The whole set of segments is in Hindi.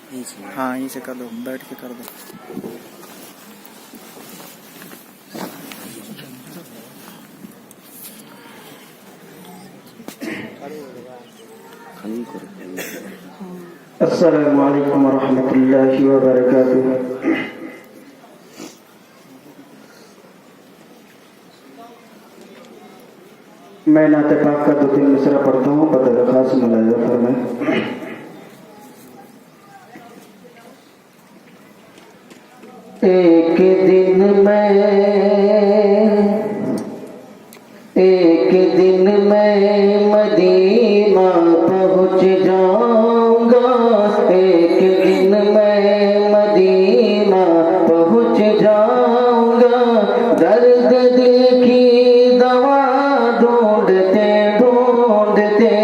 हाँ यहीं से कर दो, बैठ के कर दो। अस्सलामु अलैकुम वरहमतुल्लाहि वबरकातुहू। मैं नाते पाक का 2-3 मिसरा पढ़ता हूँ, बतौर खास मुलाहिजा फरमाएं। एक दिन मैं मदीना पहुँच जाऊँगा, एक दिन मैं मदीना पहुँच जाऊँगा, दर्द दिल की दवा ढूंढते ढूंढते,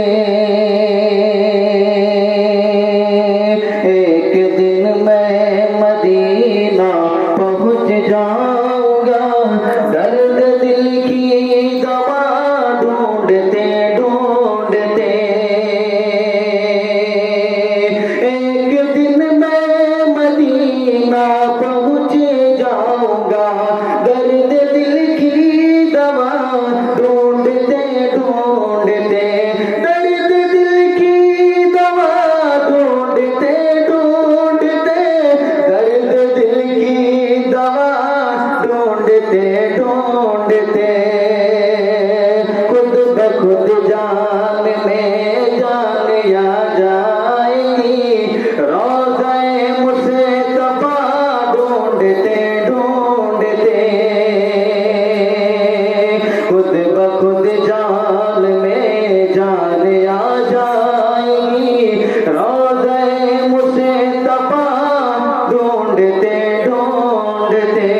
एक दिन मैं मदीना पहुँच जाऊँगा, दर्द दिल की दवा ढूंढते ढूंढते, एक दिन मैं मदीना पहुँच जाऊँगा, दर्द दिल की दवा ढूंढते ढूंढते, दर्द दिल की दवा ढूंढते ढूंढते, दर्द दिल की दवा ढूंढते ढूंढते, खुद ब खुद जान में जान आ जाएगी, रोज़े मुस्तफा ढूंढते ढूंढते, खुद ब खुद जान में जान आ जाएगी, रोज़े मुस्तफा ढूंढते ढूंढते,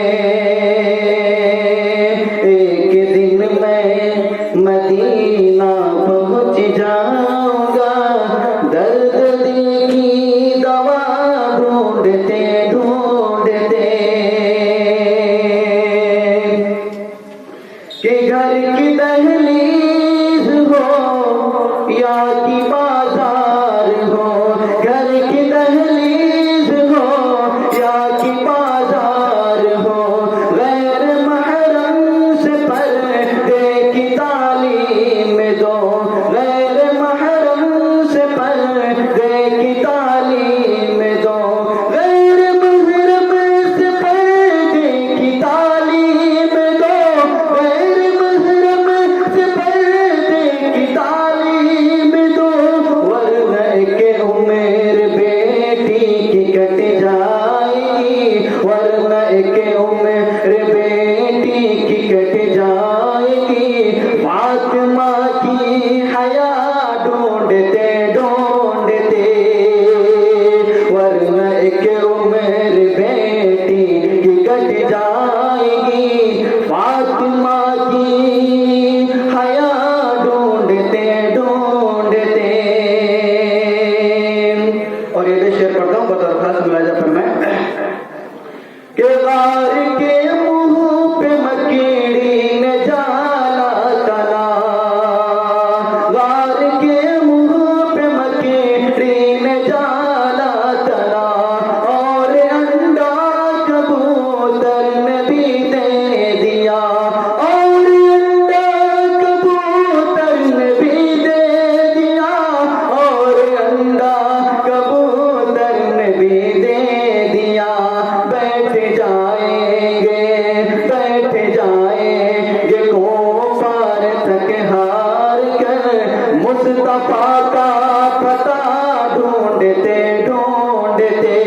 एक दिन मैं मदीना पहुँच जाऊँगा, दर्द दिल की दवा ढूंढते ढूंढते, कि घर की दहलीज हो या कि बाजार हो, घर की दहलीज हो या कि बाजार हो, गैर महरम से पर्दे की तालीम दो, गैर महरम से पर्दे की तालीम दो, गैर महरम से पर्दे की तालीम दो, गैर महरम से पर्दे की तालीम दो, वरना के उम्र बेटी की कट जाएगी, वरना के उम्र बेटी की कट जाएगी, फातिमा की हया ढूंढते ढूंढते, वरना के उम्र बेटी की कट जाएगी, फातिमा की हया ढूंढते ढूंढते। और ये शेर पढ़ता हूँ, बतौर खास मुलाहिजा फरमाएं कि गार के मुंह पे मकीड़ी ने जाला तना, गार के मुंह पे मकीड़ी ने जाला तना, और अंडा कबूतर ने भी दे दिया, और अंडा कबूतर ने भी दे दिया, और अंडा कबूतर ने भी दे दिया, बैठ जाएंगे को पार तक हार कर, मुस्तफा का पता ढूंढते ढूंढते,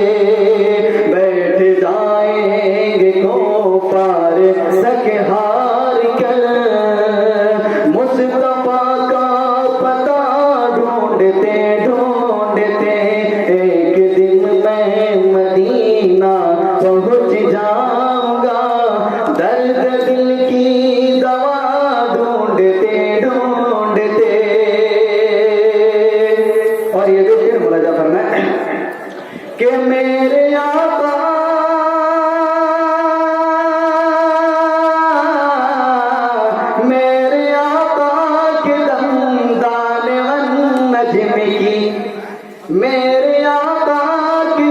बैठ जाएंगे को पार तक हार कर, मुस्तफा का पता ढूंढते ढूंढते, एक दिन मैं मदीना पहुँच जाऊँगा, दर्द दिल की दवा ढूंढते ढूंढते। और ये जो शेर मुलाहिजा फरमाएं कि मेरे आका के दमदान वन नज्म की, मेरे आका के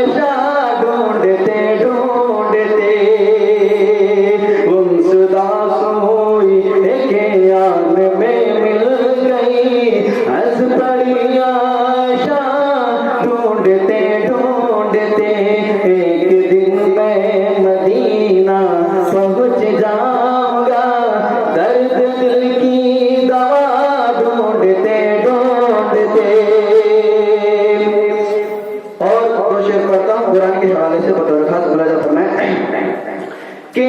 आशा ढूंढते ढूंढते गुमशुदा सोई एक आन में मिल गई, हंस पड़ी आशा ढूंढते ढूंढते एक दिन मैं मदीना पहुंच जाऊंगा, दर्द दिल की दवा ढूंढते ढूंढते। और दो शेर पढ़ता हूँ कुरान के हवाले से बतौर खास मुलाजा फरमाएं कि